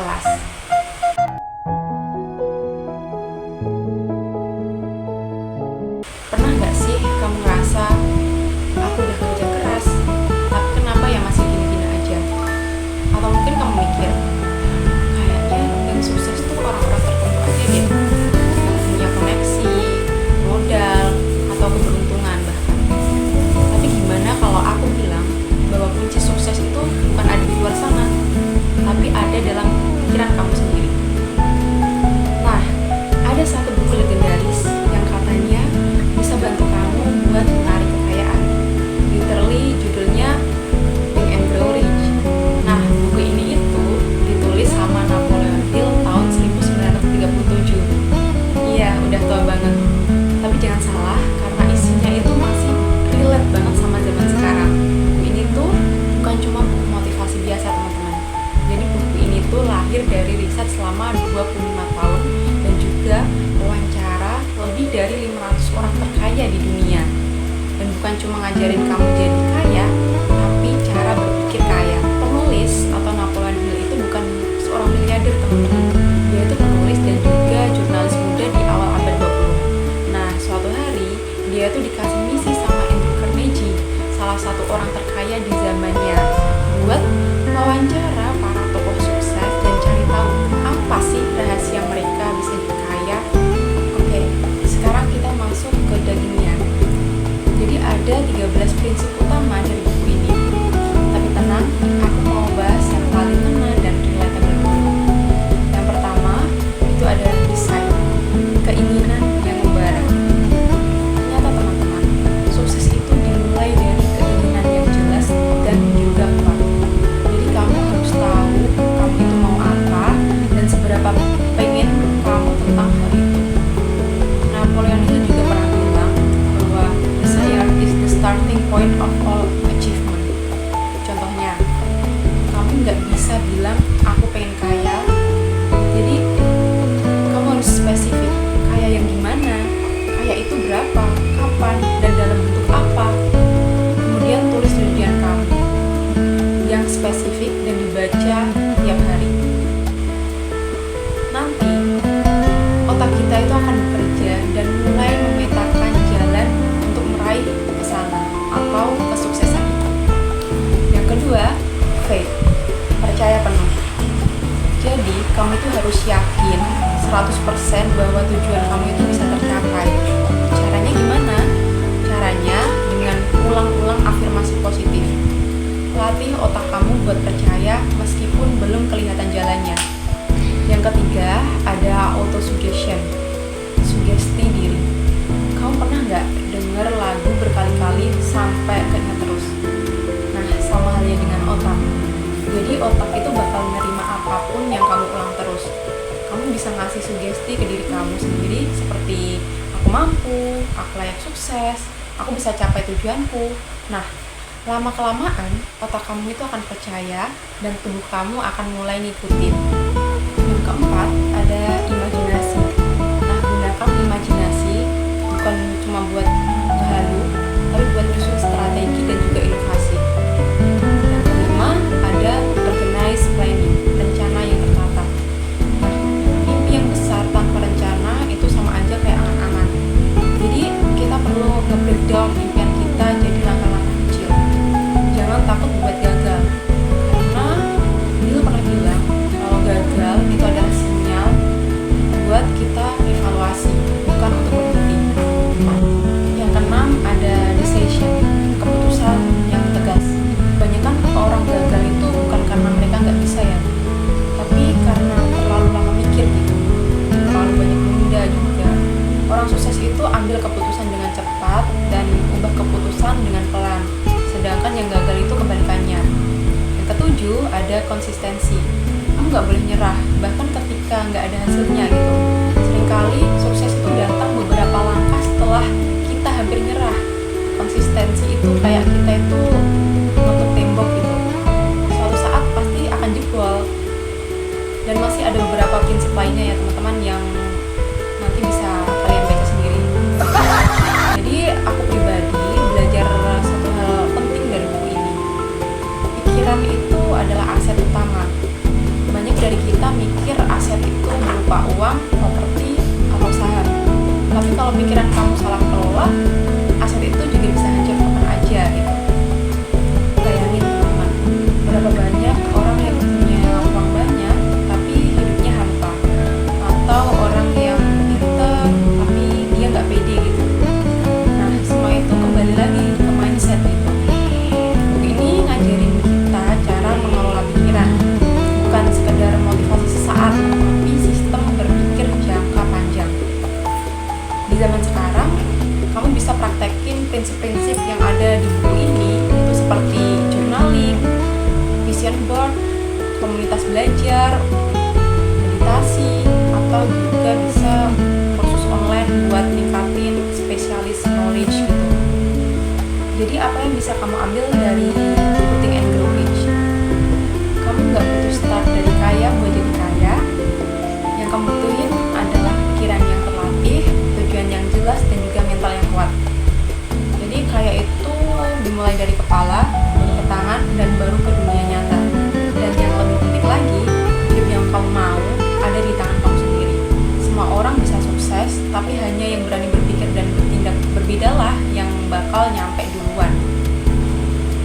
kelas. Pernah nggak sih kamu ngerasa, aku udah kerja keras, tapi kenapa ya masih gini-gini aja? Atau mungkin kamu mikir, kayaknya yang sukses tuh orang-orang tertentu aja deh, yang punya koneksi, modal, atau keberuntungan bahkan. Tapi gimana kalau aku bilang bahwa kunci sukses itu bukan ada di luar sana, tapi ada dalam pikiran kamu sendiri. Nah, ada satu buku legendaris yang katanya bisa bantu kamu buat menarik kekayaan. Literally judulnya Think and Grow Rich. Nah, buku ini itu ditulis sama Napoleon Hill tahun 1937. Iya, udah tua banget. Tapi jangan salah, karena isinya itu masih relate banget sama zaman sekarang. Buku ini tuh bukan cuma buku motivasi biasa, teman-teman. Jadi buku ini tuh lahir dari riset selama 25 tahun dan juga wawancara lebih dari 500 orang terkaya di dunia. Dan bukan cuma ngajarin kamu jadi kaya, tapi cara berpikir kaya. Penulis atau Napoleon Hill itu bukan seorang miliarder, teman-teman. Dia itu penulis dan juga jurnalis muda di awal abad 20. Nah, suatu hari dia itu dikasih misi sama Andrew Carnegie, salah satu orang terkaya di zamannya, buat wawancara para tokoh sukses dan cari tahu apa sih rahasia mereka bisa jadi kaya. Oke, sekarang kita masuk ke dagingnya. Jadi ada 13 prinsip utama dari buku ini. Tapi tenang, aku mau bahas yang paling ngena dan relatable dulu. Yang pertama, itu adalah desain, keinginan yang membara. Ternyata teman-teman, sukses itu dimulai dari keinginan yang jelas dan juga kuat. Jadi kamu harus tahu kamu itu mau apa dan seberapa pengen kamu tentang hal itu. Napoleon Hill juga pernah bilang bahwa desire is the starting point of all achievement. Contohnya, kamu nggak bisa bilang aku pengen kaya. Jadi kamu harus spesifik. Kaya yang gimana? Kaya itu berapa? Kapan? Dan dalam bentuk apa? Kemudian tulis tujuan kamu yang spesifik dan dibaca tiap hari. Nanti otak kita itu akan bekerja dan mulai memetakan jalan untuk meraih ke sana atau kesuksesan itu. Yang kedua, faith, percaya penuh. Jadi kamu itu harus yakin 100% bahwa tujuan kamu itu bisa tercapai. Caranya gimana? Caranya dengan ulang-ulang afirmasi positif. Latih otak kamu buat percaya meskipun belum kelihatan jalannya. Yang ketiga, ada auto-suggestion, sugesti diri. Kamu pernah nggak denger lagu berkali-kali sampai keinget terus? Nah, sama halnya dengan otak. Jadi otak itu bakal menerima apapun yang kamu ulang terus. Kamu bisa ngasih sugesti ke diri kamu sendiri seperti aku mampu, aku layak sukses, aku bisa capai tujuanku. Nah, lama-kelamaan otak kamu itu akan percaya dan tubuh kamu akan mulai ngikutin. Yang keempat, ada imajinasi. Nah, gunakan imajinasi bukan cuma buat ngehalu, tapi buat nyusun strategi dan juga inovasi. Yang kelima, ada organize planning, rencana yang tertata. Nah, mimpi yang besar tanpa rencana itu sama aja kayak angan-angan. Jadi kita perlu nge-breakdown impian kita jadi langkah-langkah kecil. Jangan takut buat gagal, karena Bill pernah bilang kalau gagal itu adalah sinyal buat kita evaluasi, bukan untuk berhenti. Yang keenam, ada decision, keputusan yang tegas. Kebanyakan orang gagal itu bukan karena mereka nggak bisa ya, tapi karena terlalu lama mikir gitu, terlalu banyak menunda juga. Orang sukses itu ambil keputusan dengan cepat dan ubah keputusan dengan pelan. Sedangkan yang gagal itu kebalikannya. Yang ketujuh, ada konsistensi. Kamu nggak boleh nyerah, bahkan ketika nggak ada hasilnya gitu. Seringkali sukses itu datang beberapa langkah setelah kita hampir nyerah. Konsistensi itu kayak kita itu nutup tembok gitu. Suatu saat pasti akan jebol. Dan masih ada beberapa prinsip lainnya ya teman-teman yang nanti bisa kalian baca sendiri. Jadi aku pribadi belajar satu hal penting dari buku ini. Pikiran itu adalah aset utama. Banyak dari dari kita mikir aset itu berupa uang, properti, atau saham. Tapi kalau pikiran kamu salah kelola, aset itu juga bisa hancur kapan aja gitu. Bayangin teman-teman, berapa banyak orang yang punya uang banyak tapi hidupnya hampa, atau orang yang pintar tapi dia nggak pede gitu. Nah, semua itu kembali lagi ke mindset gitu. Buku ini ngajarin kita cara mengelola pikiran, bukan sekedar motivasi sesaat, tapi sistem berpikir jangka panjang. Di zaman sekarang, kamu bisa praktekin prinsip-prinsip yang ada di buku ini, itu seperti journaling, vision board, komunitas belajar, meditasi, atau juga bisa kursus online buat ningkatin spesialis knowledge gitu. Jadi apa yang bisa kamu ambil dari buku Think and Grow Rich? Kamu nggak butuh start dari kaya buat jadi kaya. Yang kamu butuhin adalah pikiran yang terlatih, tujuan yang jelas, dan juga mental yang kuat. Jadi kaya itu dimulai dari kepala, baru ke tangan, dan baru ke dunia nyata. Dan yang lebih penting lagi, hidup yang kamu mau ada di tangan kamu sendiri. Semua orang bisa sukses, tapi hanya yang berani berpikir dan bertindak berbedalah yang bakal nyampe duluan.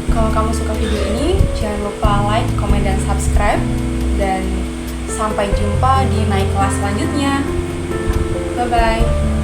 Kalau kamu suka video ini, jangan lupa like, komen, dan subscribe. Dan sampai jumpa di naik kelas selanjutnya. Bye-bye.